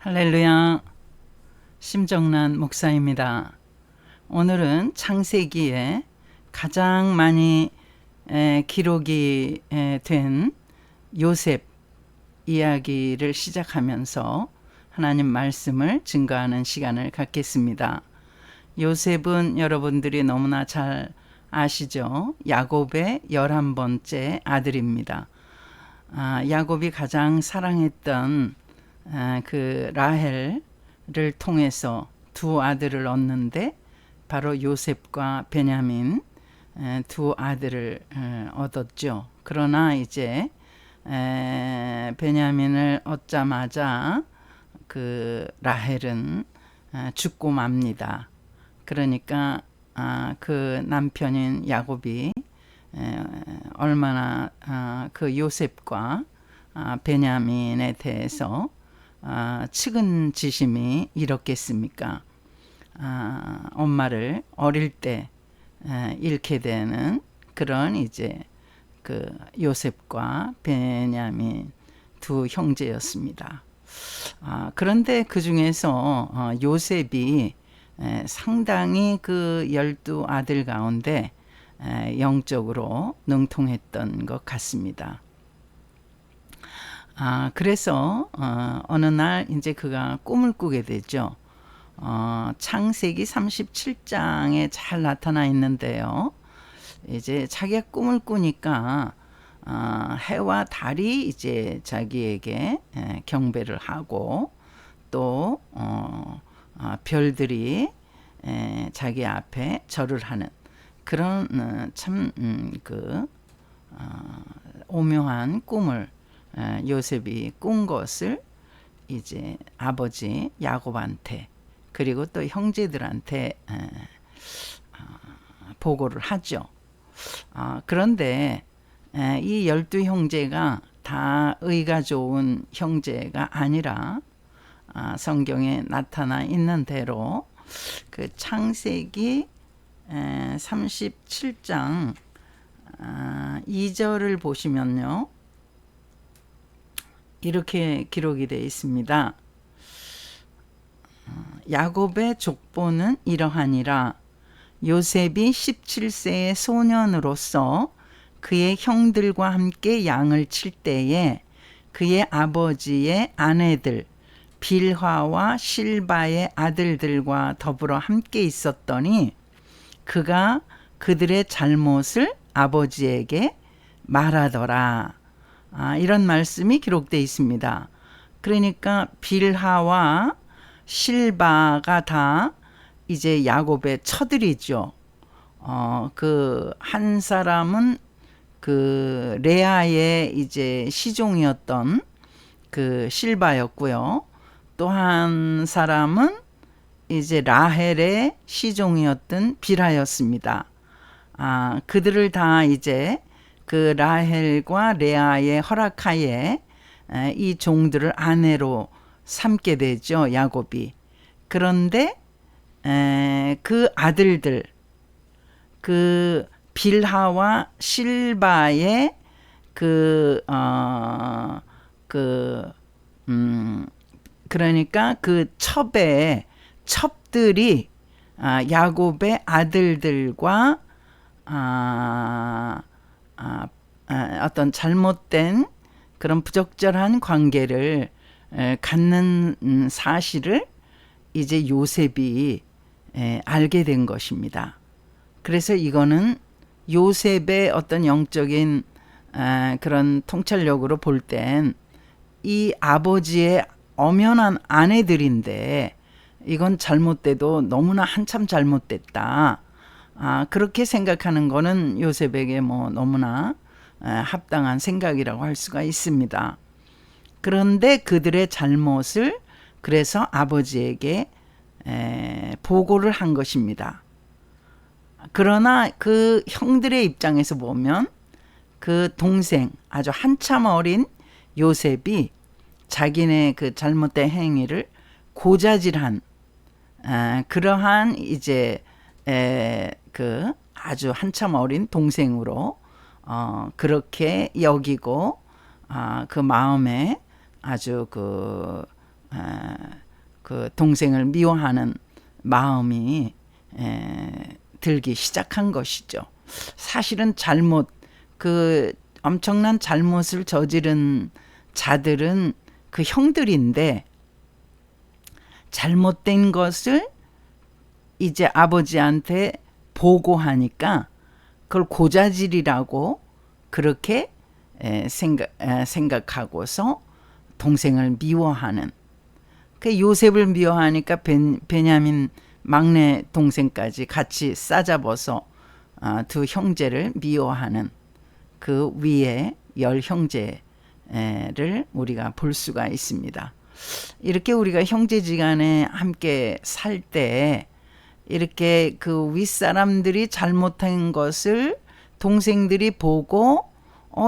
할렐루야. 심정란 목사입니다. 오늘은 창세기에 가장 많이 기록이 된 요셉 이야기를 시작하면서 하나님 말씀을 증거하는 시간을 갖겠습니다. 요셉은 여러분들이 너무나 잘 아시죠? 야곱의 11번째 아들입니다. 야곱이 가장 사랑했던 그 라헬을 통해서 두 아들을 얻는데 바로 요셉과 베냐민 두 아들을 얻었죠. 그러나 이제 베냐민을 얻자마자 그 라헬은 죽고 맙니다. 그러니까 그 남편인 야곱이 얼마나 그 요셉과 베냐민에 대해서 측은지심이 일었겠습니까? 엄마를 어릴 때 잃게 되는 그런 이제 그 요셉과 베냐민 두 형제였습니다. 그런데 그 중에서 요셉이 상당히 그 12아들 가운데 영적으로 능통했던 것 같습니다. 그래서 어느 날 이제 그가 꿈을 꾸게 되죠. 창세기 37장에 잘 나타나 있는데요. 이제 자기가 꿈을 꾸니까 해와 달이 이제 자기에게 경배를 하고 또 별들이 자기 앞에 절을 하는 그런 참 오묘한 꿈을 요셉이 꾼 것을 이제 아버지 야곱한테 그리고 또 형제들한테 보고를 하죠. 그런데 이 12형제가 다 의가 좋은 형제가 아니라 성경에 나타나 있는 대로 그 창세기 37장 2절을 보시면요. 이렇게 기록이 되어 있습니다. 야곱의 족보는 이러하니라. 요셉이 17세의 소년으로서 그의 형들과 함께 양을 칠 때에 그의 아버지의 아내들 빌하와 실바의 아들들과 더불어 함께 있었더니 그가 그들의 잘못을 아버지에게 말하더라. 이런 말씀이 기록되어 있습니다. 그러니까 빌하와 실바가 다 이제 야곱의 처들이죠. 그 한 사람은 그 레아의 이제 시종이었던 그 실바였고요. 또 한 사람은 이제 라헬의 시종이었던 빌하였습니다. 그들을 다 이제 그 라헬과 레아의 허락하에 이 종들을 아내로 삼게 되죠, 야곱이. 그런데 그 아들들, 그 빌하와 실바의 그러니까 그 첩들이 야곱의 아들들과 어떤 잘못된 그런 부적절한 관계를 갖는 사실을 이제 요셉이 알게 된 것입니다. 그래서 이거는 요셉의 어떤 영적인 그런 통찰력으로 볼 땐 이 아버지의 엄연한 아내들인데 이건 잘못돼도 너무나 한참 잘못됐다. 그렇게 생각하는 거는 요셉에게 뭐 너무나 합당한 생각이라고 할 수가 있습니다. 그런데 그들의 잘못을 그래서 아버지에게 보고를 한 것입니다. 그러나 그 형들의 입장에서 보면 그 동생 아주 한참 어린 요셉이 자기네 그 잘못된 행위를 고자질한 그러한 이제 그 아주 한참 어린 동생으로 그렇게 여기고 그 마음에 아주 그 동생을 미워하는 마음이 들기 시작한 것이죠. 사실은 그 엄청난 잘못을 저지른 자들은 그 형들인데, 잘못된 것을 이제 아버지한테 보고하니까 그걸 고자질이라고 그렇게 생각하고서 동생을 미워하는, 그 요셉을 미워하니까 베냐민 막내 동생까지 같이 싸잡아서 두 형제를 미워하는 그 위에 10형제를 우리가 볼 수가 있습니다. 이렇게 우리가 형제지간에 함께 살 때 이렇게 그 윗사람들이 잘못한 것을 동생들이 보고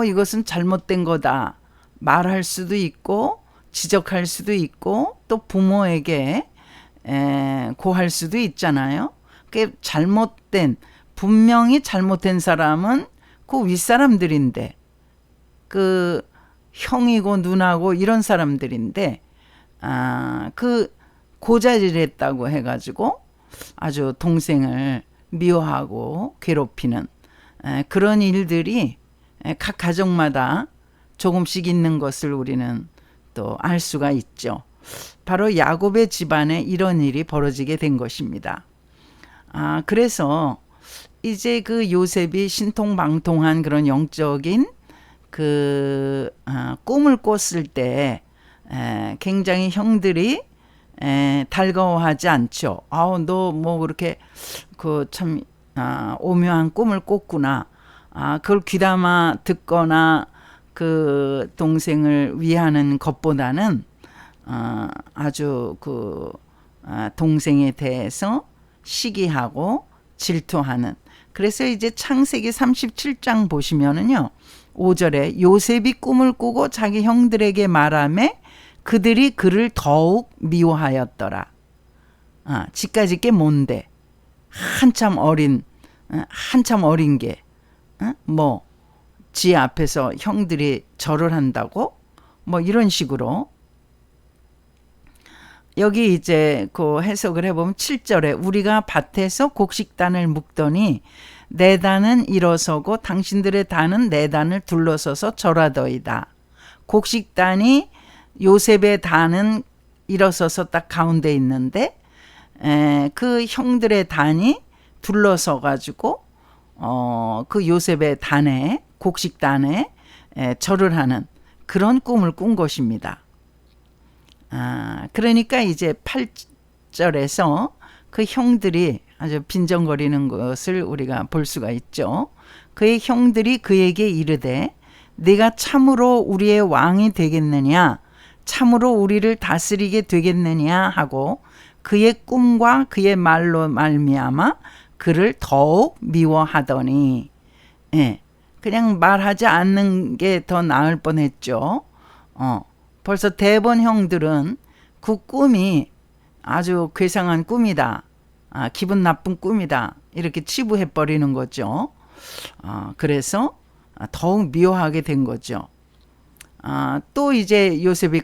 이것은 잘못된 거다 말할 수도 있고 지적할 수도 있고 또 부모에게 고할 수도 있잖아요. 그 분명히 잘못된 사람은 그 윗사람들인데, 그 형이고 누나고 이런 사람들인데 그 고자질했다고 해가지고 아주 동생을 미워하고 괴롭히는 그런 일들이 각 가정마다 조금씩 있는 것을 우리는 또 알 수가 있죠. 바로 야곱의 집안에 이런 일이 벌어지게 된 것입니다. 그래서 이제 그 요셉이 신통방통한 그런 영적인 그 꿈을 꿨을 때 굉장히 형들이 달가워하지 않죠. 너 뭐 그렇게 그 참 오묘한 꿈을 꿨구나. 그걸 귀담아 듣거나 그 동생을 위하는 것보다는 아주 그 동생에 대해서 시기하고 질투하는. 그래서 이제 창세기 37장 보시면은요, 5절에 요셉이 꿈을 꾸고 자기 형들에게 말하매 그들이 그를 더욱 미워하였더라. 지까지 게 뭔데? 한참 어린 게 지 앞에서 형들이 절을 한다고? 뭐 이런 식으로. 여기 이제 그 해석을 해보면 7절에 우리가 밭에서 곡식단을 묶더니 내 단은 일어서고 당신들의 단은 내 단을 둘러서서 절하더이다. 곡식단이 요셉의 단은 일어서서 딱 가운데 있는데 그 형들의 단이 둘러서 가지고 그 요셉의 단에, 곡식단에 절을 하는 그런 꿈을 꾼 것입니다. 그러니까 이제 8절에서 그 형들이 아주 빈정거리는 것을 우리가 볼 수가 있죠. 그의 형들이 그에게 이르되 네가 참으로 우리의 왕이 되겠느냐, 참으로 우리를 다스리게 되겠느냐 하고 그의 꿈과 그의 말로 말미암아 그를 더욱 미워하더니, 그냥 말하지 않는 게 더 나을 뻔했죠. 벌써 대번 형들은 그 꿈이 아주 괴상한 꿈이다, 기분 나쁜 꿈이다, 이렇게 치부해버리는 거죠. 그래서 더욱 미워하게 된 거죠. 또 이제 요셉이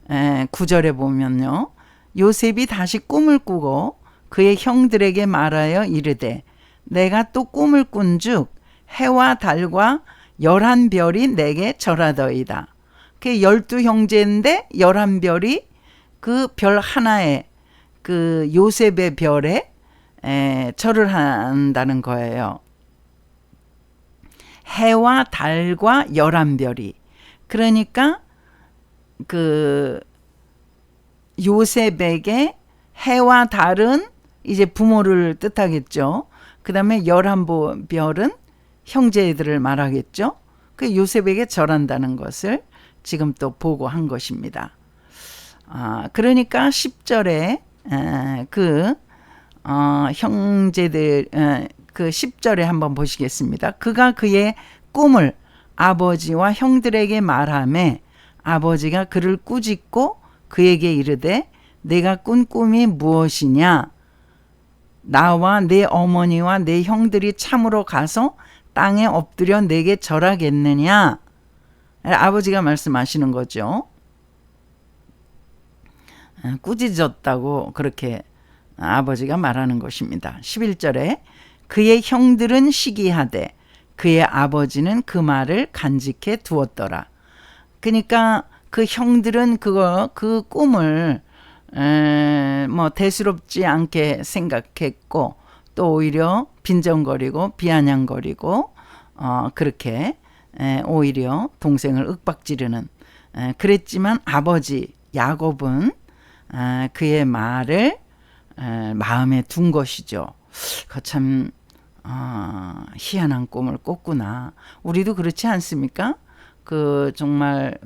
9절에 보면요, 요셉이 다시 꿈을 꾸고 그의 형들에게 말하여 이르되 내가 또 꿈을 꾼즉 해와 달과 11별이 내게 절하더이다. 그 12형제인데 11별이 그 별 하나에, 그 요셉의 별에 절을 한다는 거예요. 해와 달과 11별이. 그러니까 그 요셉에게 해와 달은 이제 부모를 뜻하겠죠. 그 다음에 11별은 형제들을 말하겠죠. 그 요셉에게 절한다는 것을 지금 또 보고한 것입니다. 그러니까 10절에 형제들, 그 10절에 한번 보시겠습니다. 그가 그의 꿈을 아버지와 형들에게 말하매 아버지가 그를 꾸짖고 그에게 이르되 내가 꾼 꿈이 무엇이냐? 나와 내 어머니와 내 형들이 참으로 가서 땅에 엎드려 내게 절하겠느냐? 아버지가 말씀하시는 거죠. 꾸짖었다고 그렇게 아버지가 말하는 것입니다. 11절에 그의 형들은 시기하되 그의 아버지는 그 말을 간직해 두었더라. 그러니까 그 형들은 그 꿈을 뭐 대수롭지 않게 생각했고 또 오히려 빈정거리고 비아냥거리고 그렇게 오히려 동생을 윽박지르는 그랬지만 아버지 야곱은 그의 말을 마음에 둔 것이죠. 참 희한한 꿈을 꿨구나. 우리도 그렇지 않습니까? 정말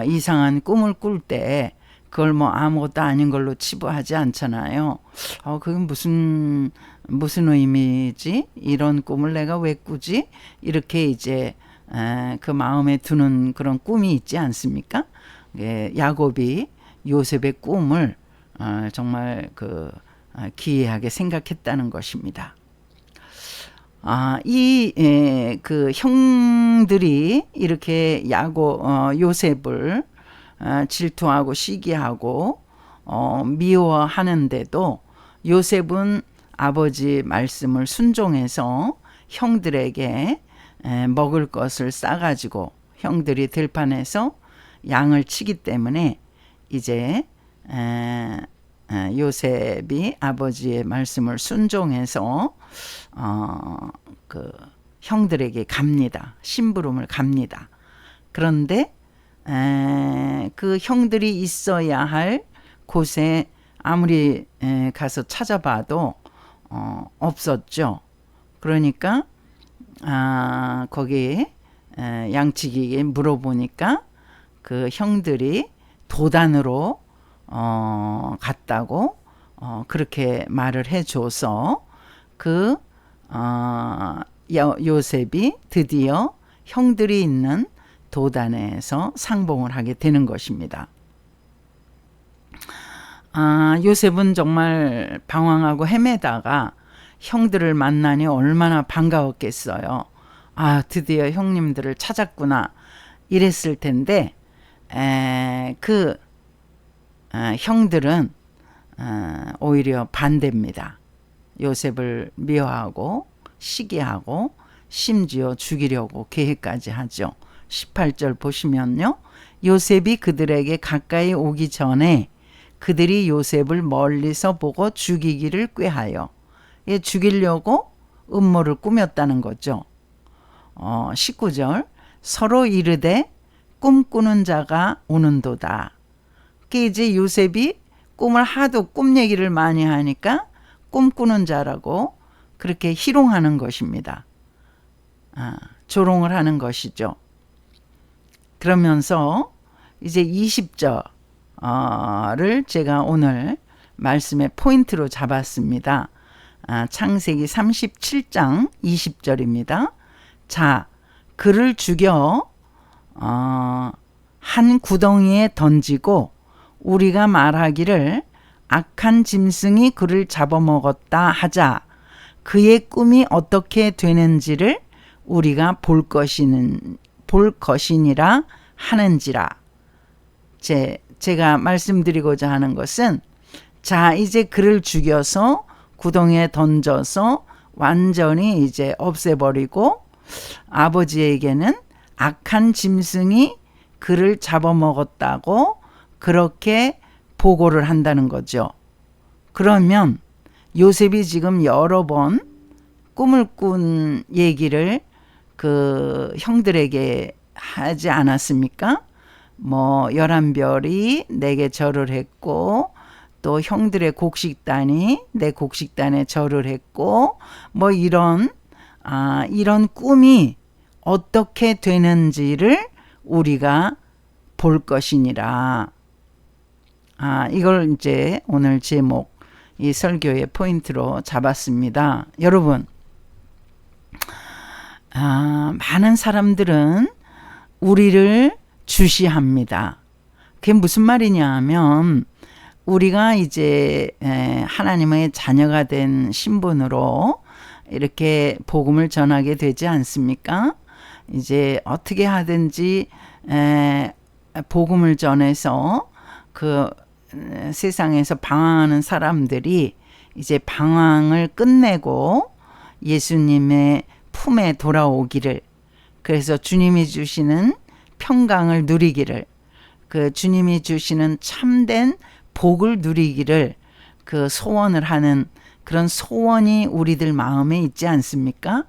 이상한 꿈을 꿀 때 그걸 뭐 아무것도 아닌 걸로 치부하지 않잖아요. 그게 무슨 의미지? 이런 꿈을 내가 왜 꾸지? 이렇게 이제 그 마음에 두는 그런 꿈이 있지 않습니까? 야곱이 요셉의 꿈을 정말 기이하게 생각했다는 것입니다. 그 형들이 이렇게 요셉을 질투하고 시기하고 미워하는데도 요셉은 아버지 말씀을 순종해서 형들에게 먹을 것을 싸가지고 형들이 들판에서 양을 치기 때문에 이제 요셉이 아버지의 말씀을 순종해서 형들에게 갑니다. 심부름을 갑니다. 그런데 그 형들이 있어야 할 곳에 아무리 가서 찾아봐도 없었죠. 그러니까 거기 양치기에 물어보니까 그 형들이 도단으로 갔다고 그렇게 말을 해줘서 요셉이 드디어 형들이 있는 도단에서 상봉을 하게 되는 것입니다. 요셉은 정말 방황하고 헤매다가 형들을 만나니 얼마나 반가웠겠어요. 드디어 형님들을 찾았구나 이랬을 텐데 형들은 오히려 반대입니다. 요셉을 미워하고 시기하고 심지어 죽이려고 계획까지 하죠. 18절 보시면요. 요셉이 그들에게 가까이 오기 전에 그들이 요셉을 멀리서 보고 죽이기를 꾀하여 죽이려고 음모를 꾸몄다는 거죠. 19절 서로 이르되 꿈꾸는 자가 오는도다. 이제 요셉이 꿈을 하도 꿈 얘기를 많이 하니까 꿈꾸는 자라고 그렇게 희롱하는 것입니다. 조롱을 하는 것이죠. 그러면서 이제 20절을 제가 오늘 말씀의 포인트로 잡았습니다. 창세기 37장 20절입니다. 자, 그를 죽여 한 구덩이에 던지고 우리가 말하기를 악한 짐승이 그를 잡아먹었다 하자. 그의 꿈이 어떻게 되는지를 우리가 볼 것이니라 하는지라. 제가 말씀드리고자 하는 것은 자, 이제 그를 죽여서 구덩이에 던져서 완전히 이제 없애버리고 아버지에게는 악한 짐승이 그를 잡아먹었다고 그렇게 보고를 한다는 거죠. 그러면 요셉이 지금 여러 번 꿈을 꾼 얘기를 그 형들에게 하지 않았습니까? 뭐 11별이 내게 절을 했고 또 형들의 곡식단이 내 곡식단에 절을 했고 뭐 이런 꿈이 어떻게 되는지를 우리가 볼 것이니라. 이걸 이제 오늘 제목 이 설교의 포인트로 잡았습니다. 여러분, 많은 사람들은 우리를 주시합니다. 그게 무슨 말이냐 하면 우리가 이제 하나님의 자녀가 된 신분으로 이렇게 복음을 전하게 되지 않습니까? 이제 어떻게 하든지 복음을 전해서 세상에서 방황하는 사람들이 이제 방황을 끝내고 예수님의 품에 돌아오기를, 그래서 주님이 주시는 평강을 누리기를, 그 주님이 주시는 참된 복을 누리기를 그 소원을 하는 그런 소원이 우리들 마음에 있지 않습니까?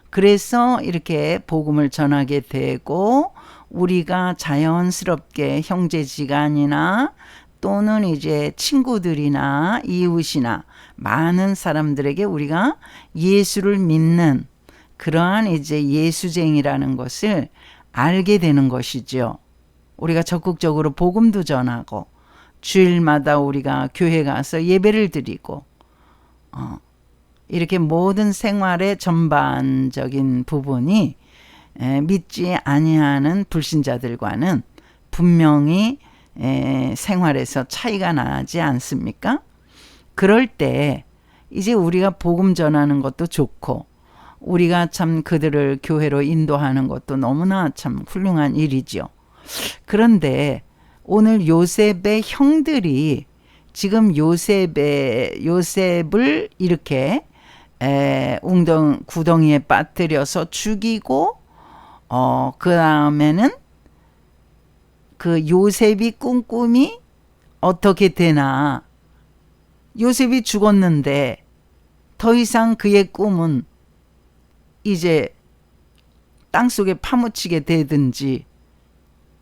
그래서 이렇게 복음을 전하게 되고 우리가 자연스럽게 형제지간이나 또는 이제 친구들이나 이웃이나 많은 사람들에게 우리가 예수를 믿는 그러한 이제 예수쟁이라는 것을 알게 되는 것이죠. 우리가 적극적으로 복음도 전하고 주일마다 우리가 교회 가서 예배를 드리고 이렇게 모든 생활의 전반적인 부분이 믿지 아니하는 불신자들과는 분명히 생활에서 차이가 나지 않습니까? 그럴 때 이제 우리가 복음 전하는 것도 좋고 우리가 참 그들을 교회로 인도하는 것도 너무나 참 훌륭한 일이죠. 그런데 오늘 요셉의 형들이 지금 요셉을 이렇게 구덩이에 빠뜨려서 죽이고 그 다음에는 그 요셉이 꾼 꿈이 어떻게 되나. 요셉이 죽었는데 더 이상 그의 꿈은 이제 땅속에 파묻히게 되든지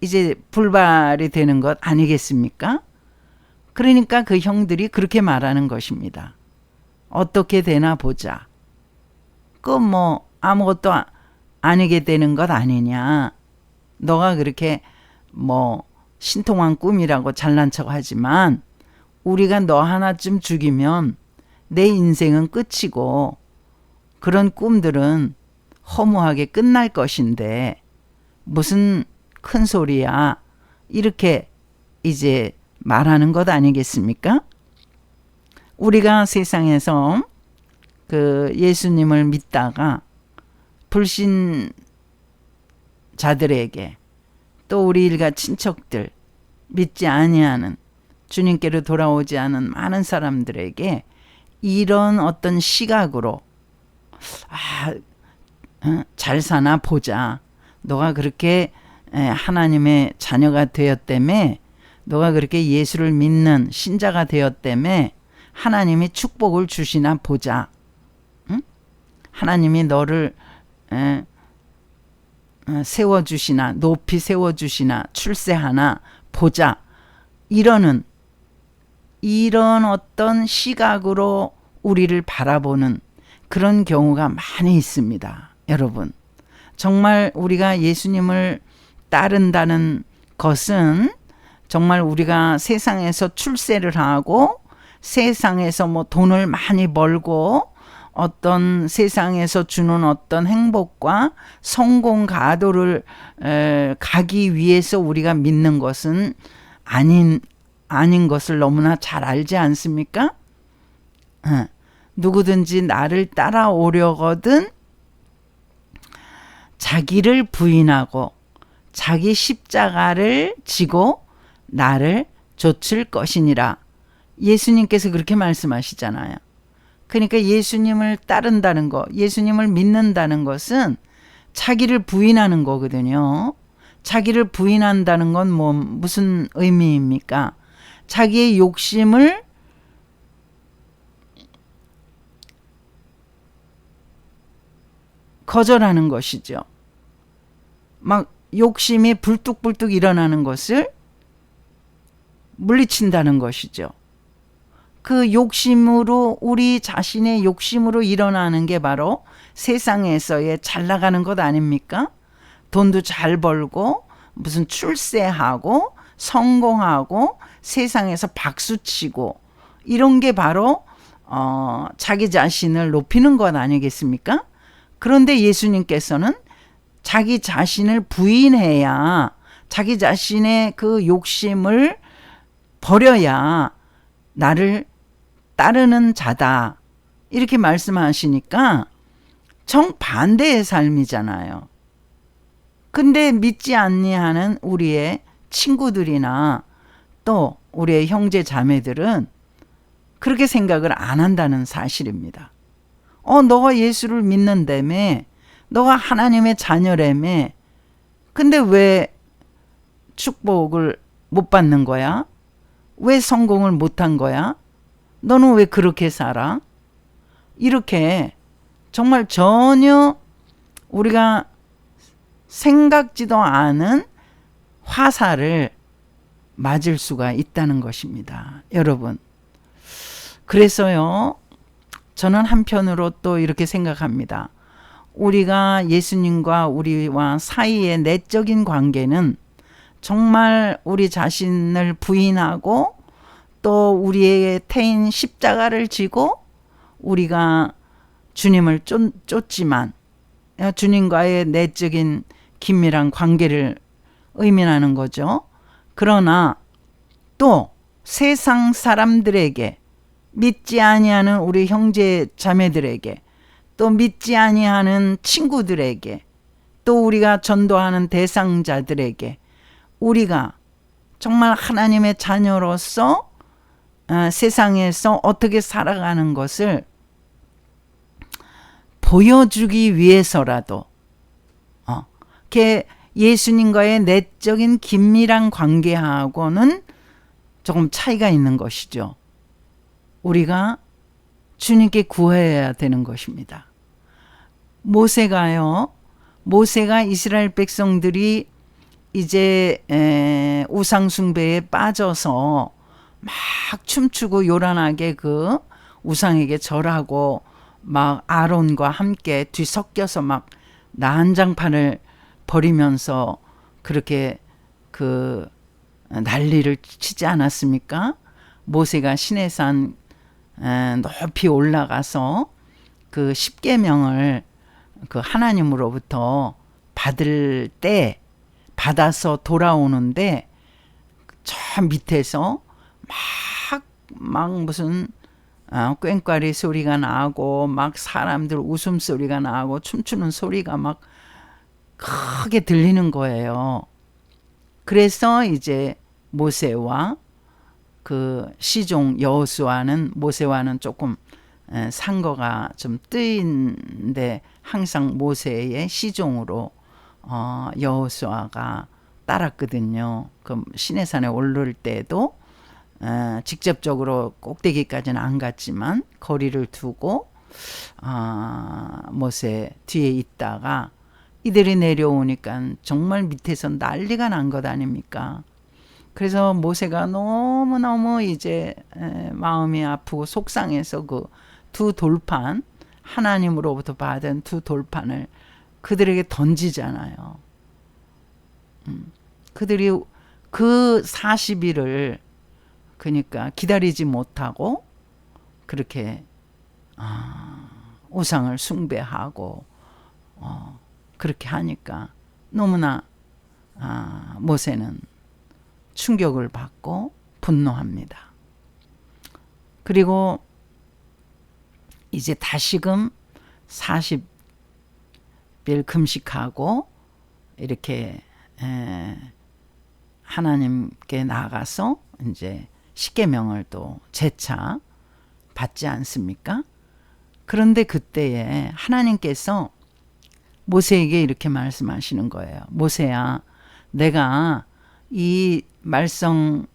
이제 불발이 되는 것 아니겠습니까? 그러니까 그 형들이 그렇게 말하는 것입니다. 어떻게 되나 보자. 그 뭐 아무것도 아니게 되는 것 아니냐. 너가 그렇게 뭐 신통한 꿈이라고 잘난 척 하지만 우리가 너 하나쯤 죽이면 내 인생은 끝이고 그런 꿈들은 허무하게 끝날 것인데 무슨 큰 소리야. 이렇게 이제 말하는 것 아니겠습니까? 우리가 세상에서 그 예수님을 믿다가 불신자들에게 또 우리 일가 친척들 믿지 아니하는 주님께로 돌아오지 않은 많은 사람들에게 이런 어떤 시각으로 잘 사나 보자. 너가 그렇게 하나님의 자녀가 되었다며, 너가 그렇게 예수를 믿는 신자가 되었다며 하나님이 축복을 주시나 보자. 응? 하나님이 너를 세워주시나, 높이 세워주시나, 출세하나 보자. 이런 어떤 시각으로 우리를 바라보는 그런 경우가 많이 있습니다. 여러분, 정말 우리가 예수님을 따른다는 것은 정말 우리가 세상에서 출세를 하고 세상에서 뭐 돈을 많이 벌고 어떤 세상에서 주는 어떤 행복과 성공 가도를 가기 위해서 우리가 믿는 것은 아닌 것을 너무나 잘 알지 않습니까? 누구든지 나를 따라오려거든 자기를 부인하고 자기 십자가를 지고 나를 좇을 것이니라. 예수님께서 그렇게 말씀하시잖아요. 그러니까 예수님을 따른다는 것, 예수님을 믿는다는 것은 자기를 부인하는 거거든요. 자기를 부인한다는 건 무슨 의미입니까? 자기의 욕심을 거절하는 것이죠. 막 욕심이 불뚝불뚝 일어나는 것을 물리친다는 것이죠. 그 욕심으로, 우리 자신의 욕심으로 일어나는 게 바로 세상에서의 잘 나가는 것 아닙니까? 돈도 잘 벌고 무슨 출세하고 성공하고 세상에서 박수치고 이런 게 바로 자기 자신을 높이는 것 아니겠습니까? 그런데 예수님께서는 자기 자신을 부인해야, 자기 자신의 그 욕심을 버려야 나를 따르는 자다. 이렇게 말씀하시니까 정반대의 삶이잖아요. 근데 믿지 아니하는 우리의 친구들이나 또 우리의 형제 자매들은 그렇게 생각을 안 한다는 사실입니다. 너가 예수를 믿는다며, 너가 하나님의 자녀라며, 근데 왜 축복을 못 받는 거야? 왜 성공을 못한 거야? 너는 왜 그렇게 살아? 이렇게 정말 전혀 우리가 생각지도 않은 화살을 맞을 수가 있다는 것입니다. 여러분. 그래서요, 저는 한편으로 또 이렇게 생각합니다. 우리가 예수님과 우리와 사이의 내적인 관계는 정말 우리 자신을 부인하고 또 우리의 태인 십자가를 지고 우리가 주님을 쫓지만 주님과의 내적인 긴밀한 관계를 의미하는 거죠. 그러나 또 세상 사람들에게, 믿지 아니하는 우리 형제 자매들에게, 또 믿지 아니하는 친구들에게, 또 우리가 전도하는 대상자들에게 우리가 정말 하나님의 자녀로서 세상에서 어떻게 살아가는 것을 보여주기 위해서라도 예수님과의 내적인 긴밀한 관계하고는 조금 차이가 있는 것이죠. 우리가 주님께 구해야 되는 것입니다. 모세가 이스라엘 백성들이 이제 우상 숭배에 빠져서 막 춤추고 요란하게 그 우상에게 절하고 막 아론과 함께 뒤섞여서 막 난장판을 벌이면서 그렇게 그 난리를 치지 않았습니까? 모세가 시내산 높이 올라가서 그 십계명을 그 하나님으로부터 받아서 돌아오는데 저 밑에서 막 무슨 꽹과리 소리가 나고 막 사람들 웃음소리가 나고 춤추는 소리가 막 크게 들리는 거예요. 그래서 이제 모세와 그 시종 여호수아는 모세와는 조금 상거가 좀 뜨인데 항상 모세의 시종으로 여호수아가 따랐거든요. 그 시내산에 오를 때도 직접적으로 꼭대기까지는 안 갔지만 거리를 두고 모세 뒤에 있다가 이들이 내려오니까 정말 밑에서 난리가 난 것 아닙니까? 그래서 모세가 너무너무 이제 마음이 아프고 속상해서 그 두 돌판, 하나님으로부터 받은 두 돌판을 그들에게 던지잖아요. 그들이 그 40일을 그러니까 기다리지 못하고 그렇게 우상을 숭배하고 그렇게 하니까 너무나 모세는 충격을 받고 분노합니다. 그리고 이제 다시금 40일 금식하고 이렇게 하나님께 나가서 이제 십계명을 또 재차 받지 않습니까? 그런데 그때에 하나님께서 모세에게 이렇게 말씀하시는 거예요. 모세야, 내가 이 말썽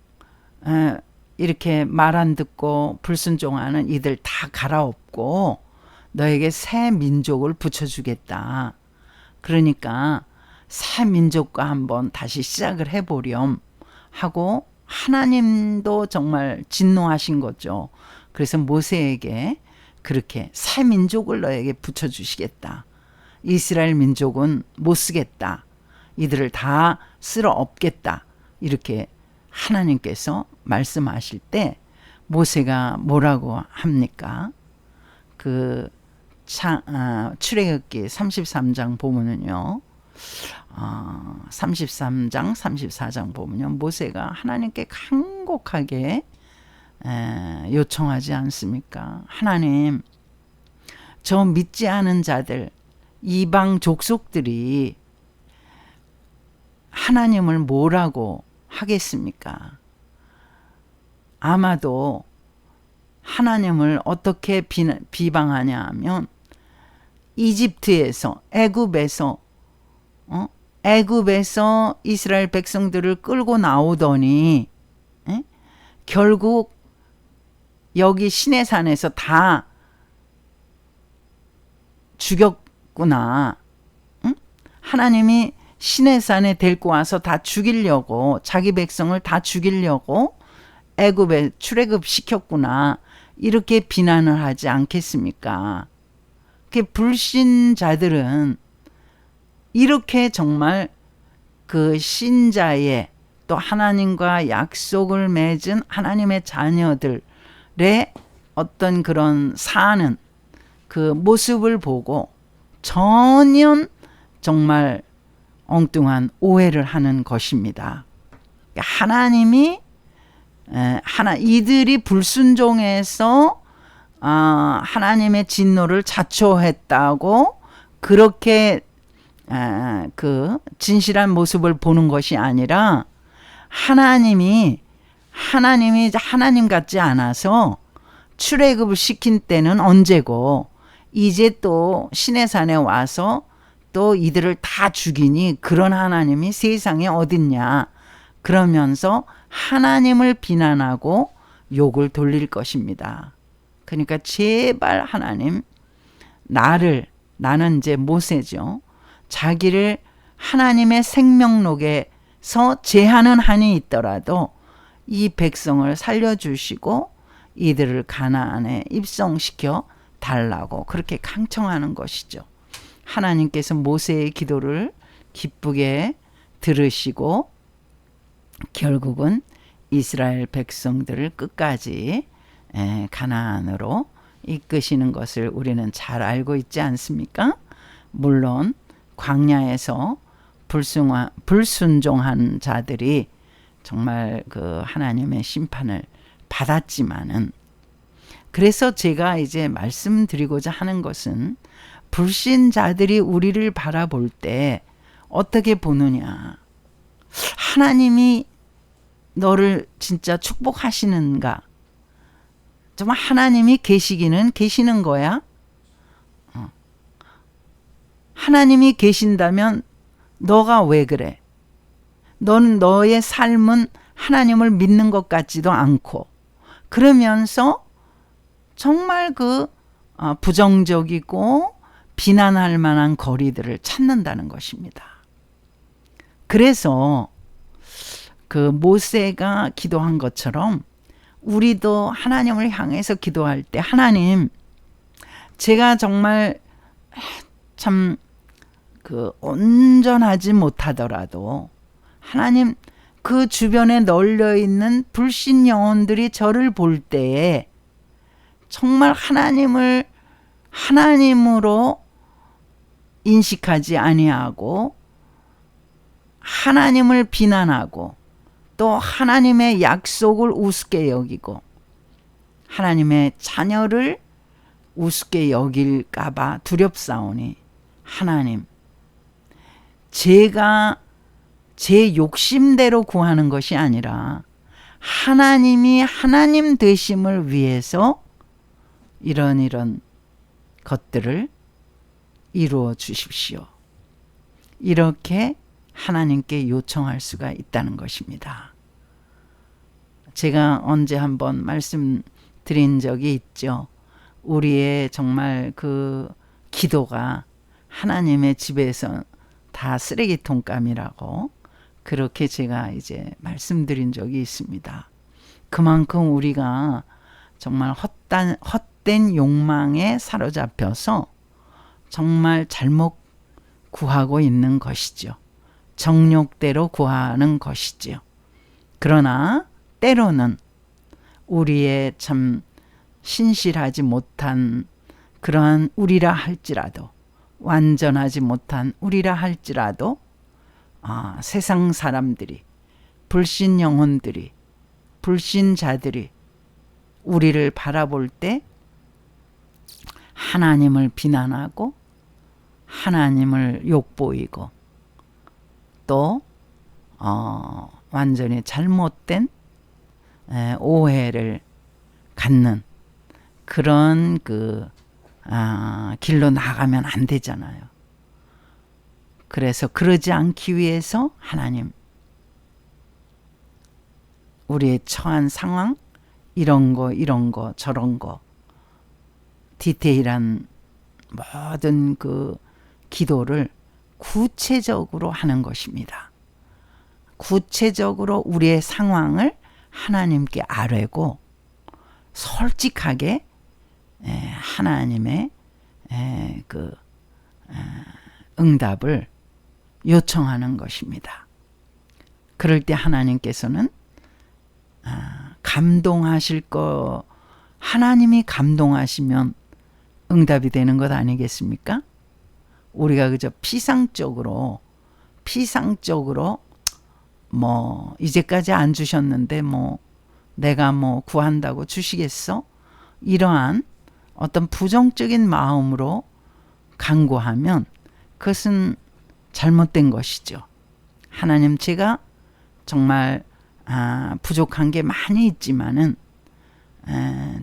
이렇게 말 안 듣고 불순종하는 이들 다 갈아엎고 너에게 새 민족을 붙여주겠다. 그러니까 새 민족과 한번 다시 시작을 해보렴 하고 하나님도 정말 진노하신 거죠. 그래서 모세에게 그렇게 새 민족을 너에게 붙여주시겠다. 이스라엘 민족은 못 쓰겠다. 이들을 다 쓸어 엎겠다. 이렇게 하나님께서 말씀하실 때 모세가 뭐라고 합니까? 그 출애굽기 33장 보면은요. 33장 34장 보면요. 모세가 하나님께 간곡하게 요청하지 않습니까? 하나님, 저 믿지 않은 자들, 이방 족속들이 하나님을 뭐라고 하겠습니까? 아마도 하나님을 어떻게 비방하냐 하면 이집트에서 애굽에서 이스라엘 백성들을 끌고 나오더니 결국 여기 시내산에서 다 죽였구나. 하나님이 시내산에 데리고 와서 다 죽이려고, 자기 백성을 다 죽이려고 애굽에 출애굽 시켰구나. 이렇게 비난을 하지 않겠습니까? 불신자들은 이렇게 정말 그 신자의, 또 하나님과 약속을 맺은 하나님의 자녀들의 어떤 그런 사는 그 모습을 보고 전혀 정말 엉뚱한 오해를 하는 것입니다. 하나님이 이들이 불순종해서 하나님의 진노를 자초했다고 그렇게 그 진실한 모습을 보는 것이 아니라 하나님이 하나님 같지 않아서 출애굽을 시킨 때는 언제고 이제 또 시내산에 와서 또 이들을 다 죽이니 그런 하나님이 세상에 어딨냐 그러면서 하나님을 비난하고 욕을 돌릴 것입니다. 그러니까 제발 하나님, 나는 이제 모세죠. 자기를 하나님의 생명록에서 제하는 한이 있더라도 이 백성을 살려주시고 이들을 가나안에 입성시켜 달라고 그렇게 강청하는 것이죠. 하나님께서 모세의 기도를 기쁘게 들으시고 결국은 이스라엘 백성들을 끝까지 가나안으로 이끄시는 것을 우리는 잘 알고 있지 않습니까? 물론 광야에서 불순종한 자들이 정말 그 하나님의 심판을 받았지만은, 그래서 제가 이제 말씀드리고자 하는 것은 불신자들이 우리를 바라볼 때 어떻게 보느냐, 하나님이 너를 진짜 축복하시는가, 정말 하나님이 계시기는 계시는 거야? 하나님이 계신다면 너가 왜 그래? 너는 너의 삶은 하나님을 믿는 것 같지도 않고, 그러면서 정말 그 부정적이고 비난할 만한 거리들을 찾는다는 것입니다. 그래서 그 모세가 기도한 것처럼 우리도 하나님을 향해서 기도할 때, 하나님, 제가 정말 참 그 온전하지 못하더라도 하나님, 그 주변에 널려 있는 불신 영혼들이 저를 볼 때에 정말 하나님을 하나님으로 인식하지 아니하고 하나님을 비난하고 또 하나님의 약속을 우습게 여기고 하나님의 자녀를 우습게 여길까 봐 두렵사오니, 하나님, 제가 제 욕심대로 구하는 것이 아니라 하나님이 하나님 되심을 위해서 이런 것들을 이루어 주십시오. 이렇게 하나님께 요청할 수가 있다는 것입니다. 제가 언제 한번 말씀드린 적이 있죠. 우리의 정말 그 기도가 하나님의 집에서 다 쓰레기통감이라고 그렇게 제가 이제 말씀드린 적이 있습니다. 그만큼 우리가 정말 헛된 욕망에 사로잡혀서 정말 잘못 구하고 있는 것이죠. 정욕대로 구하는 것이지요. 그러나 때로는 우리의 참 신실하지 못한 그러한 우리라 할지라도, 완전하지 못한 우리라 할지라도 세상 사람들이, 불신 영혼들이, 불신자들이 우리를 바라볼 때 하나님을 비난하고 하나님을 욕보이고 또 완전히 잘못된 오해를 갖는 그런 길로 나가면 안 되잖아요. 그래서 그러지 않기 위해서 하나님, 우리의 처한 상황, 이런 거 저런 거 디테일한 모든 기도를 구체적으로 하는 것입니다. 구체적으로 우리의 상황을 하나님께 아뢰고 솔직하게 하나님의 응답을 요청하는 것입니다. 그럴 때 하나님께서는 감동하실 거, 하나님이 감동하시면 응답이 되는 것 아니겠습니까? 우리가 그저 피상적으로 뭐 이제까지 안 주셨는데 뭐 내가 뭐 구한다고 주시겠어? 이러한 어떤 부정적인 마음으로 간구하면 그것은 잘못된 것이죠. 하나님, 제가 정말 부족한 게 많이 있지만은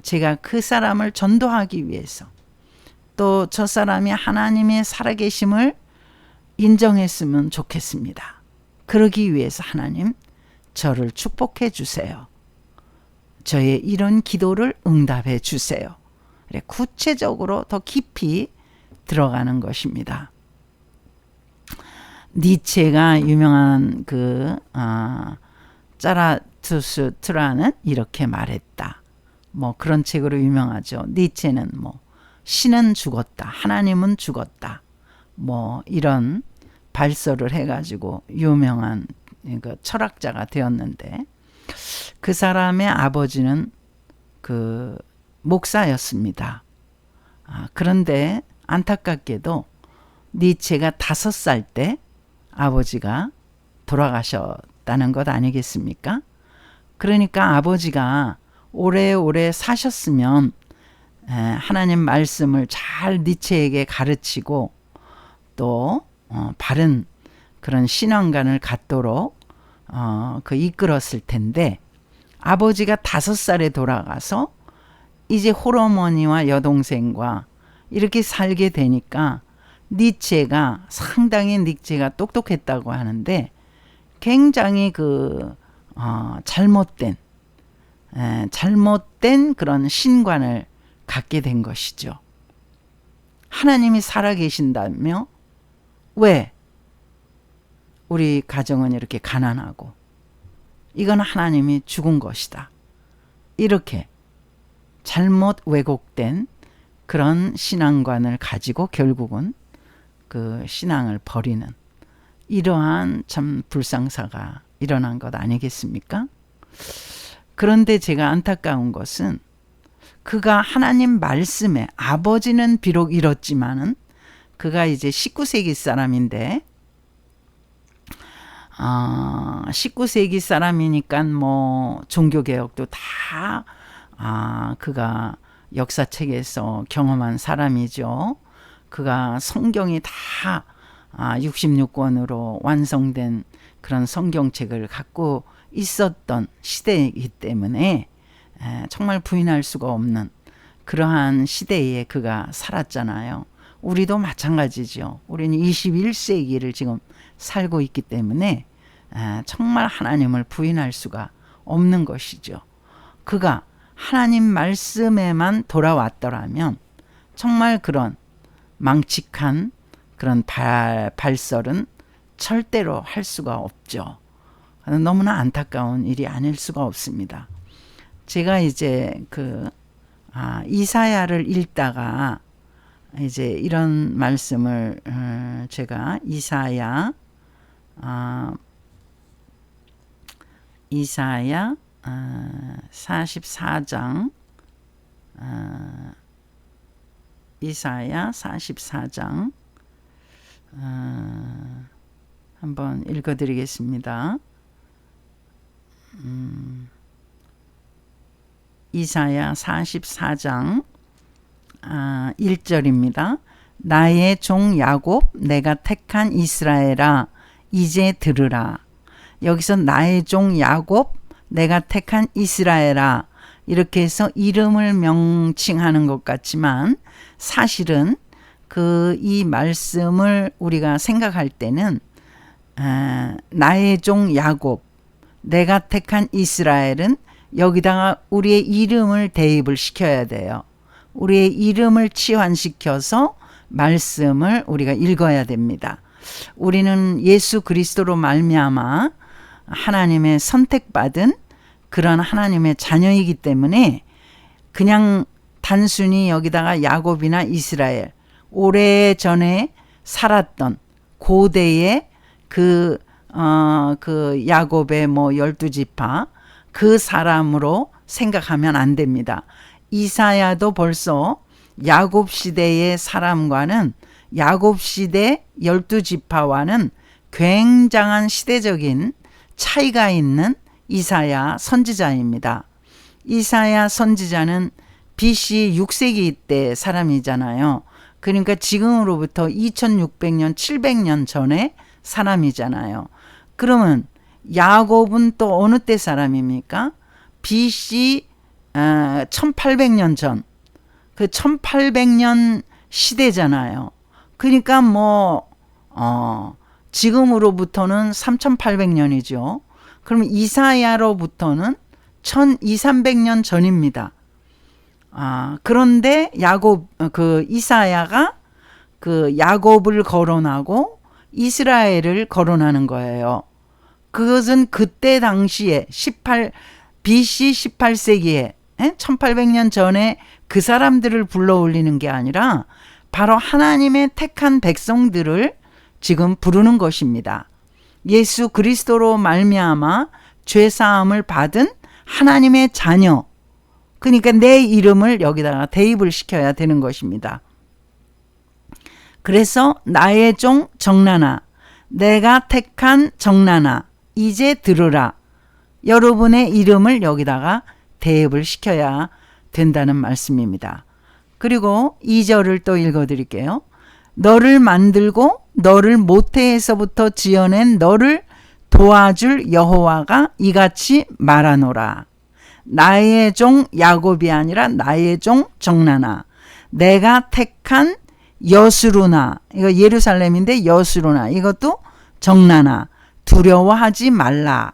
제가 그 사람을 전도하기 위해서 또 저 사람이 하나님의 살아계심을 인정했으면 좋겠습니다. 그러기 위해서 하나님, 저를 축복해 주세요. 저의 이런 기도를 응답해 주세요. 구체적으로 더 깊이 들어가는 것입니다. 니체가 유명한 짜라투스트라는 이렇게 말했다. 뭐 그런 책으로 유명하죠. 니체는 뭐 신은 죽었다, 하나님은 죽었다, 뭐 이런 발설을 해가지고 유명한 철학자가 되었는데, 그 사람의 아버지는 목사였습니다. 그런데 안타깝게도 니체가 5살 때 아버지가 돌아가셨다는 것 아니겠습니까? 그러니까 아버지가 오래오래 사셨으면 하나님 말씀을 잘 니체에게 가르치고 또 바른 그런 신앙관을 갖도록 이끌었을 텐데, 아버지가 5살에 돌아가서 이제 홀어머니와 여동생과 이렇게 살게 되니까 니체가 상당히 니체가 똑똑했다고 하는데 굉장히 잘못된 그런 신관을 갖게 된 것이죠. 하나님이 살아계신다며 왜 우리 가정은 이렇게 가난하고, 이건 하나님이 죽은 것이다, 이렇게 잘못 왜곡된 그런 신앙관을 가지고 결국은 그 신앙을 버리는 이러한 참 불상사가 일어난 것 아니겠습니까? 그런데 제가 안타까운 것은 그가 하나님 말씀에, 아버지는 비록 잃었지만은 그가 이제 19세기 사람인데 19세기 사람이니까 뭐 종교개혁도 다 그가 역사책에서 경험한 사람이죠. 그가 성경이 다 66권으로 완성된 그런 성경책을 갖고 있었던 시대이기 때문에 정말 부인할 수가 없는 그러한 시대에 그가 살았잖아요. 우리도 마찬가지죠. 우리는 21세기를 지금 살고 있기 때문에 정말 하나님을 부인할 수가 없는 것이죠. 그가 하나님 말씀에만 돌아왔더라면 정말 그런 망측한 그런 발설은 절대로 할 수가 없죠. 너무나 안타까운 일이 아닐 수가 없습니다. 제가 이제 이사야를 읽다가 이제 이런 말씀을 제가 이사야 44장 이사야 44장 한번 읽어드리겠습니다. 이사야 44장 1절입니다. 나의 종 야곱, 내가 택한 이스라엘아, 이제 들으라. 여기서 나의 종 야곱, 내가 택한 이스라엘아, 이렇게 해서 이름을 명칭하는 것 같지만 사실은 이 말씀을 우리가 생각할 때는 나의 종 야곱, 내가 택한 이스라엘은 여기다가 우리의 이름을 대입을 시켜야 돼요. 우리의 이름을 치환시켜서 말씀을 우리가 읽어야 됩니다. 우리는 예수 그리스도로 말미암아 하나님의 선택받은 그런 하나님의 자녀이기 때문에 그냥 단순히 여기다가 야곱이나 이스라엘, 오래전에 살았던 고대의 그 야곱의 12지파 그 사람으로 생각하면 안 됩니다. 이사야도 벌써 야곱 시대의 사람과는, 야곱 시대 12지파와는 굉장한 시대적인 차이가 있는 이사야 선지자입니다. 이사야 선지자는 BC 6세기 때 사람이잖아요. 그러니까 지금으로부터 2600년, 700년 전에 사람이잖아요. 그러면 야곱은 또 어느 때 사람입니까? BC 1800년 전, 그 1800년 시대잖아요. 그러니까 지금으로부터는 3800년이죠. 그러면 이사야로부터는 1200~1300년 전입니다. 그런데 이사야가 야곱을 거론하고 이스라엘을 거론하는 거예요. 그것은 그때 당시에 BC 18세기에 1800년 전에 그 사람들을 불러 올리는 게 아니라 바로 하나님의 택한 백성들을 지금 부르는 것입니다. 예수 그리스도로 말미암아 죄사함을 받은 하나님의 자녀, 그러니까 내 이름을 여기다가 대입을 시켜야 되는 것입니다. 그래서 나의 종 정나나, 내가 택한 정나나, 이제 들으라. 여러분의 이름을 여기다가 대입을 시켜야 된다는 말씀입니다. 그리고 2절을 또 읽어드릴게요. 너를 만들고 너를 모태에서부터 지어낸 너를 도와줄 여호와가 이같이 말하노라. 나의 종 야곱이 아니라 나의 종 정나나, 내가 택한 여수루나, 이거 예루살렘인데 여수루나, 이것도 정나나, 두려워하지 말라.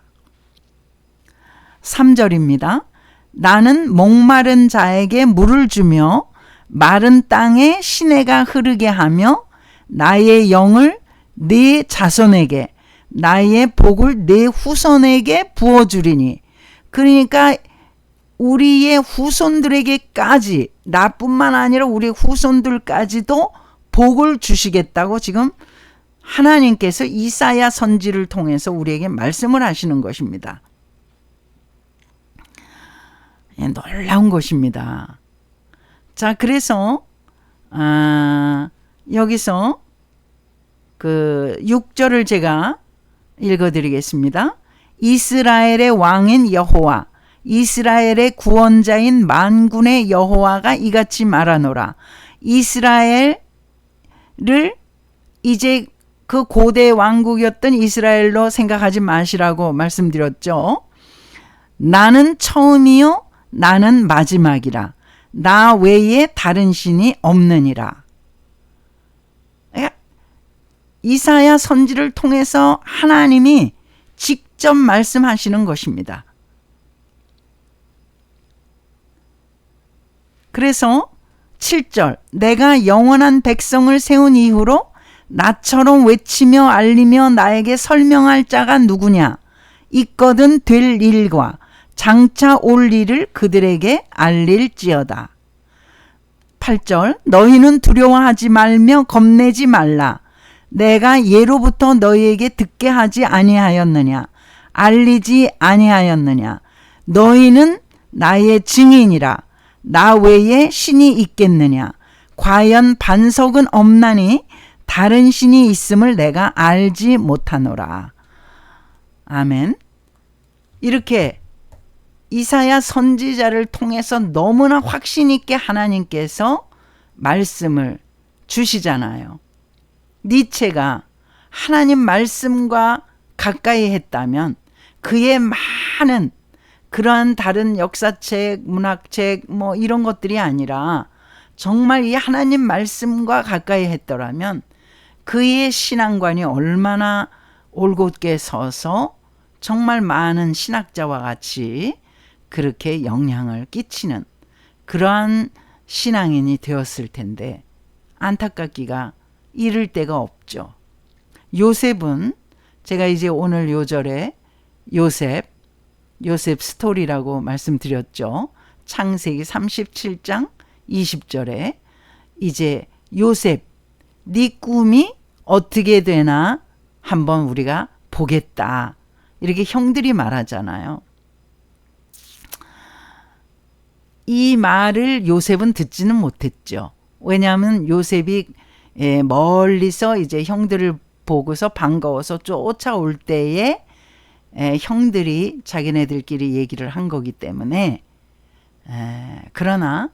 3절입니다. 나는 목마른 자에게 물을 주며 마른 땅에 시내가 흐르게 하며 나의 영을 네 자손에게, 나의 복을 네 후손에게 부어주리니. 그러니까 우리의 후손들에게까지, 나뿐만 아니라 우리 후손들까지도 복을 주시겠다고 지금 하나님께서 이사야 선지를 통해서 우리에게 말씀을 하시는 것입니다. 놀라운 것입니다. 자, 그래서 여기서 6절을 제가 읽어드리겠습니다. 이스라엘의 왕인 여호와, 이스라엘의 구원자인 만군의 여호와가 이같이 말하노라. 이스라엘을 이제 그 고대 왕국이었던 이스라엘로 생각하지 마시라고 말씀드렸죠. 나는 처음이요 나는 마지막이라. 나 외에 다른 신이 없느니라. 이사야 선지를 통해서 하나님이 직접 말씀하시는 것입니다. 그래서 7절, 내가 영원한 백성을 세운 이후로 나처럼 외치며 알리며 나에게 설명할 자가 누구냐? 있거든 될 일과 장차 올 일을 그들에게 알릴지어다. 8절, 너희는 두려워하지 말며 겁내지 말라. 내가 예로부터 너희에게 듣게 하지 아니하였느냐? 알리지 아니하였느냐? 너희는 나의 증인이라. 나 외에 신이 있겠느냐? 과연 반석은 없나니 다른 신이 있음을 내가 알지 못하노라. 아멘. 이렇게 이사야 선지자를 통해서 너무나 확신 있게 하나님께서 말씀을 주시잖아요. 니체가 하나님 말씀과 가까이 했다면 그의 많은 그러한 다른 역사책, 문학책 뭐 이런 것들이 아니라 정말 이 하나님 말씀과 가까이 했더라면 그의 신앙관이 얼마나 올곧게 서서 정말 많은 신학자와 같이 그렇게 영향을 끼치는 그러한 신앙인이 되었을 텐데 안타깝기가 이를 데가 없죠. 요셉은 제가 이제 오늘 요절에 요셉 스토리라고 말씀드렸죠. 창세기 37장 20절에 이제 요셉 네 꿈이 어떻게 되나 한번 우리가 보겠다. 이렇게 형들이 말하잖아요. 이 말을 요셉은 듣지는 못했죠. 왜냐하면 요셉이 멀리서 이제 형들을 보고서 반가워서 쫓아올 때에 형들이 자기네들끼리 얘기를 한 거기 때문에 그러나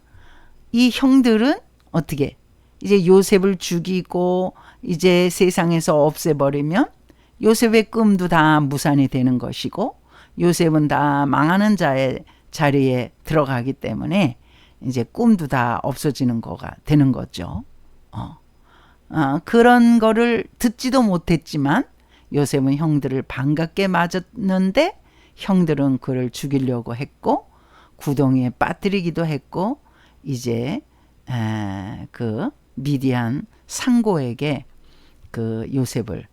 이 형들은 어떻게 이제 요셉을 죽이고 이제 세상에서 없애버리면 요셉의 꿈도 다 무산이 되는 것이고 요셉은 다 망하는 자의 자리에 들어가기 때문에 이제 꿈도 다 없어지는 거가 되는 거죠. 그런 거를 듣지도 못했지만 요셉은 형들을 반갑게 맞았는데 형들은 그를 죽이려고 했고 구덩이에 빠뜨리기도 했고 이제 그 미디안 상고에게 그 요셉을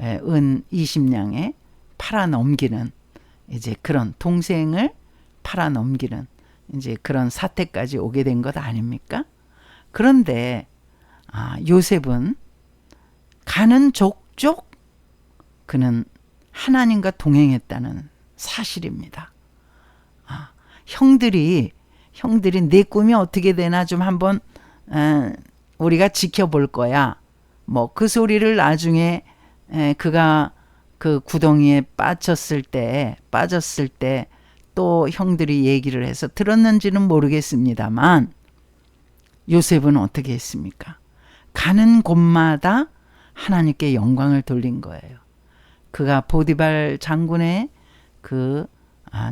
은 20냥에 팔아 넘기는 이제 그런 동생을 팔아 넘기는 이제 그런 사태까지 오게 된 것 아닙니까? 그런데 요셉은 가는 족족 그는 하나님과 동행했다는 사실입니다. 형들이 내 꿈이 어떻게 되나 좀 한번 우리가 지켜볼 거야. 뭐 그 소리를 나중에 그가 그 구덩이에 빠졌을 때 또 형들이 얘기를 해서 들었는지는 모르겠습니다만 요셉은 어떻게 했습니까? 가는 곳마다 하나님께 영광을 돌린 거예요. 그가 보디발 장군의 그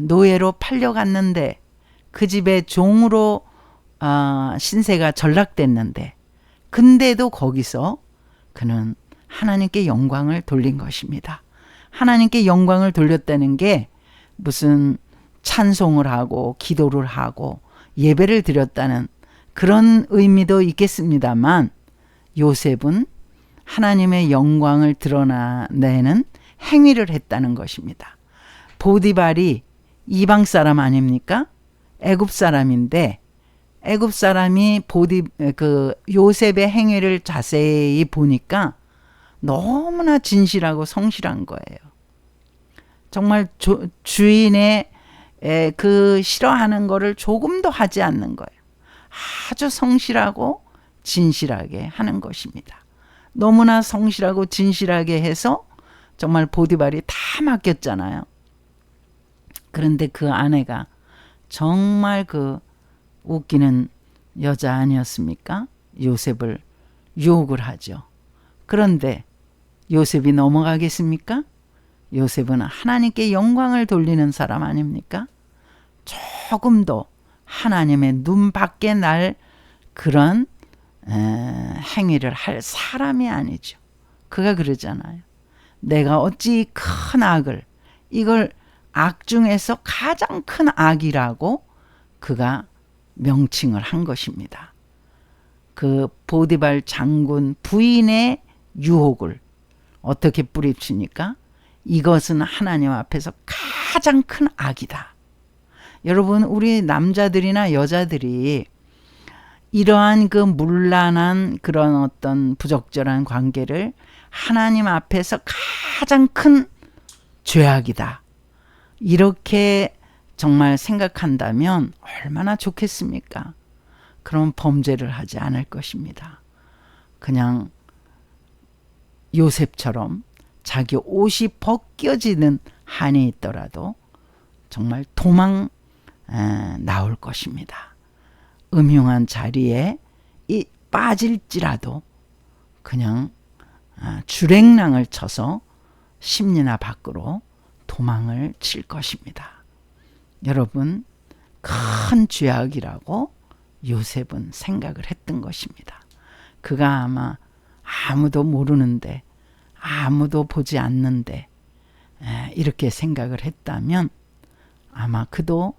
노예로 팔려갔는데 그 집에 종으로 신세가 전락됐는데 근데도 거기서 그는 하나님께 영광을 돌린 것입니다. 하나님께 영광을 돌렸다는 게 무슨 찬송을 하고 기도를 하고 예배를 드렸다는 그런 의미도 있겠습니다만 요셉은 하나님의 영광을 드러내는 행위를 했다는 것입니다. 보디발이 이방 사람 아닙니까? 애굽 사람인데 애굽 사람이 그 요셉의 행위를 자세히 보니까 너무나 진실하고 성실한 거예요. 정말 주인의 그 싫어하는 거를 조금도 하지 않는 거예요. 아주 성실하고 진실하게 하는 것입니다. 너무나 성실하고 진실하게 해서 정말 보디발이 다 맡겼잖아요. 그런데 그 아내가 정말 그 웃기는 여자 아니었습니까? 요셉을 유혹을 하죠. 그런데 요셉이 넘어가겠습니까? 요셉은 하나님께 영광을 돌리는 사람 아닙니까? 조금도 하나님의 눈 밖에 날 그런 행위를 할 사람이 아니죠. 그가 그러잖아요. 내가 어찌 큰 악을 이걸 악 중에서 가장 큰 악이라고 그가 명칭을 한 것입니다. 그 보디발 장군 부인의 유혹을 어떻게 뿌리치니까 이것은 하나님 앞에서 가장 큰 악이다. 여러분 우리 남자들이나 여자들이 이러한 그 문란한 그런 어떤 부적절한 관계를 하나님 앞에서 가장 큰 죄악이다. 이렇게 정말 생각한다면 얼마나 좋겠습니까? 그럼 범죄를 하지 않을 것입니다. 그냥 요셉처럼 자기 옷이 벗겨지는 한이 있더라도 정말 도망 나올 것입니다. 음흉한 자리에 빠질지라도 그냥 주랭랑을 쳐서 심리나 밖으로 도망을 칠 것입니다. 여러분, 큰 죄악이라고 요셉은 생각을 했던 것입니다. 그가 아마 아무도 모르는데, 아무도 보지 않는데 이렇게 생각을 했다면 아마 그도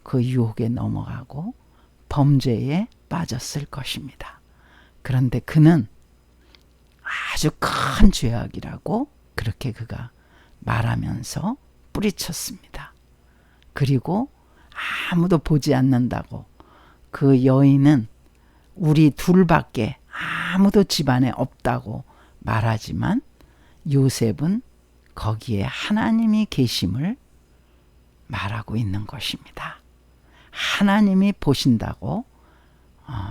그 유혹에 넘어가고 범죄에 빠졌을 것입니다. 그런데 그는 아주 큰 죄악이라고 그렇게 그가 말하면서 뿌리쳤습니다. 그리고 아무도 보지 않는다고 그 여인은 우리 둘밖에 아무도 집안에 없다고 말하지만 요셉은 거기에 하나님이 계심을 말하고 있는 것입니다. 하나님이 보신다고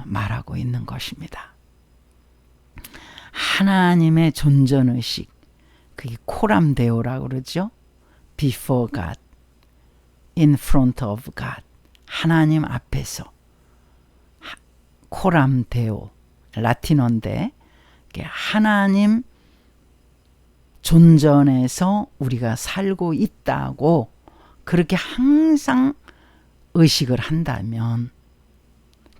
말하고 있는 것입니다. 하나님의 존전의식, 그게 코람데오라고 그러죠. Before God, in front of God. 하나님 앞에서. 코람데오, 라틴어인데 하나님 존전에서 우리가 살고 있다고 그렇게 항상 의식을 한다면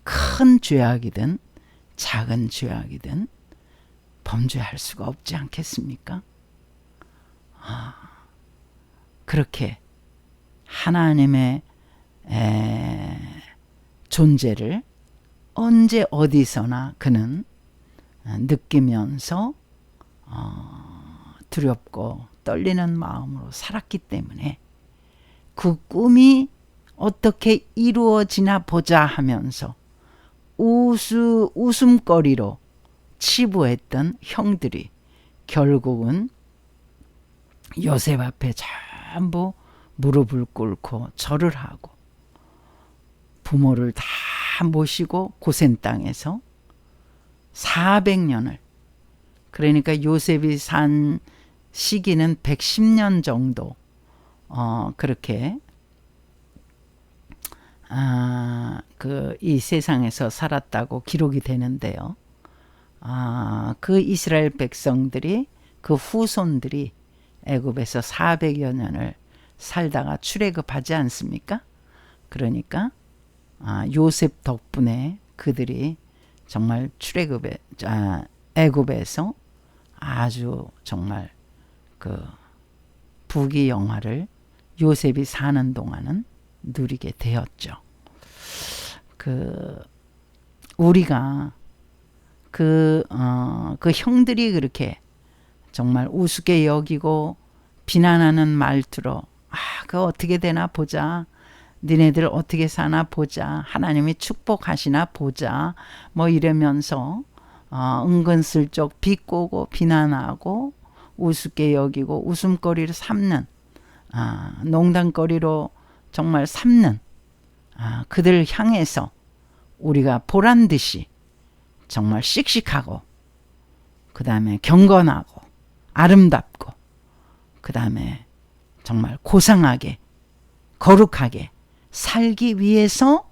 큰 죄악이든 작은 죄악이든 범죄할 수가 없지 않겠습니까? 그렇게 하나님의 존재를 언제 어디서나 그는 느끼면서 두렵고 떨리는 마음으로 살았기 때문에 그 꿈이 어떻게 이루어지나 보자 하면서 웃음거리로 치부했던 형들이 결국은 요셉 앞에 전부 무릎을 꿇고 절을 하고 부모를 다 모시고 고센 땅에서 400년을, 그러니까 요셉이 산 시기는 110년 정도 그렇게 이 세상에서 살았다고 기록이 되는데요. 그 이스라엘 백성들이, 그 후손들이 애굽에서 400여 년을 살다가 출애굽하지 않습니까? 그러니까 요셉 덕분에 그들이 정말 애굽에서 아주 정말 그 부귀영화를 요셉이 사는 동안은 누리게 되었죠. 우리가 그 형들이 그렇게 정말 우습게 여기고 비난하는 말투로 그거 어떻게 되나 보자, 니네들 어떻게 사나 보자, 하나님이 축복하시나 보자, 뭐 이러면서 은근슬쩍 비꼬고 비난하고 우습게 여기고 웃음거리를 삼는, 농담거리로 정말 삼는 그들 향해서 우리가 보란 듯이 정말 씩씩하고, 그 다음에 경건하고 아름답고, 그 다음에 정말 고상하게 거룩하게 살기 위해서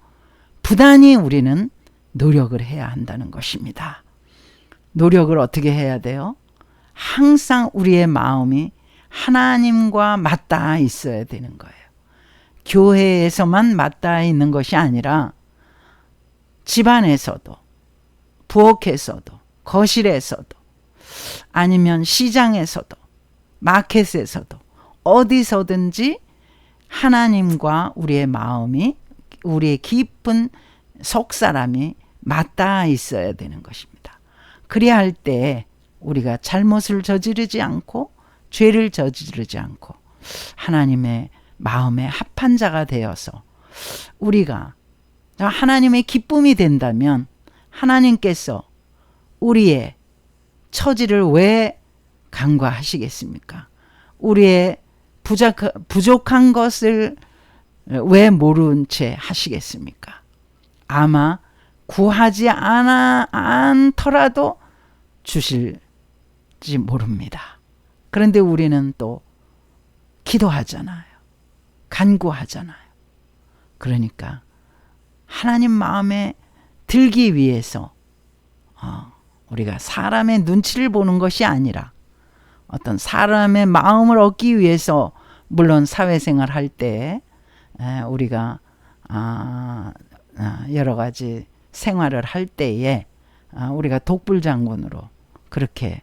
부단히 우리는 노력을 해야 한다는 것입니다. 노력을 어떻게 해야 돼요? 항상 우리의 마음이 하나님과 맞닿아 있어야 되는 거예요. 교회에서만 맞닿아 있는 것이 아니라 집안에서도, 부엌에서도, 거실에서도, 아니면 시장에서도, 마켓에서도, 어디서든지 하나님과 우리의 마음이, 우리의 깊은 속사람이 맞닿아 있어야 되는 것입니다. 그래야 할 때 우리가 잘못을 저지르지 않고 죄를 저지르지 않고 하나님의 마음에 합한 자가 되어서 우리가 하나님의 기쁨이 된다면 하나님께서 우리의 처지를 왜 간과하시겠습니까? 우리의 부족한 것을 왜 모른 채 하시겠습니까? 아마 구하지 않더라도 주실지 모릅니다. 그런데 우리는 또 기도하잖아요. 간구하잖아요. 그러니까 하나님 마음에 들기 위해서 우리가 사람의 눈치를 보는 것이 아니라 어떤 사람의 마음을 얻기 위해서, 물론 사회생활 할 때 우리가 여러 가지 생활을 할 때에 우리가 독불장군으로 그렇게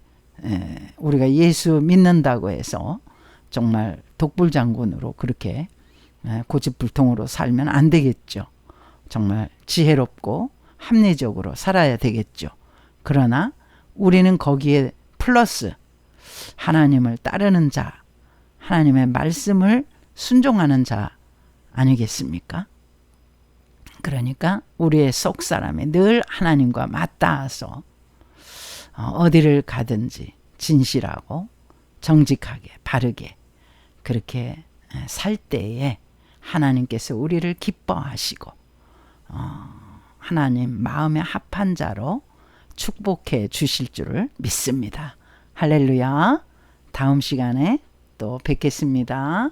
우리가 예수 믿는다고 해서 정말 독불장군으로 그렇게 고집불통으로 살면 안 되겠죠. 정말 지혜롭고 합리적으로 살아야 되겠죠. 그러나 우리는 거기에 플러스 하나님을 따르는 자, 하나님의 말씀을 순종하는 자 아니겠습니까? 그러니까 우리의 속사람이 늘 하나님과 맞닿아서 어디를 가든지 진실하고 정직하게 바르게 그렇게 살 때에 하나님께서 우리를 기뻐하시고 하나님 마음에 합한 자로 축복해 주실 줄을 믿습니다. 할렐루야. 다음 시간에 또 뵙겠습니다.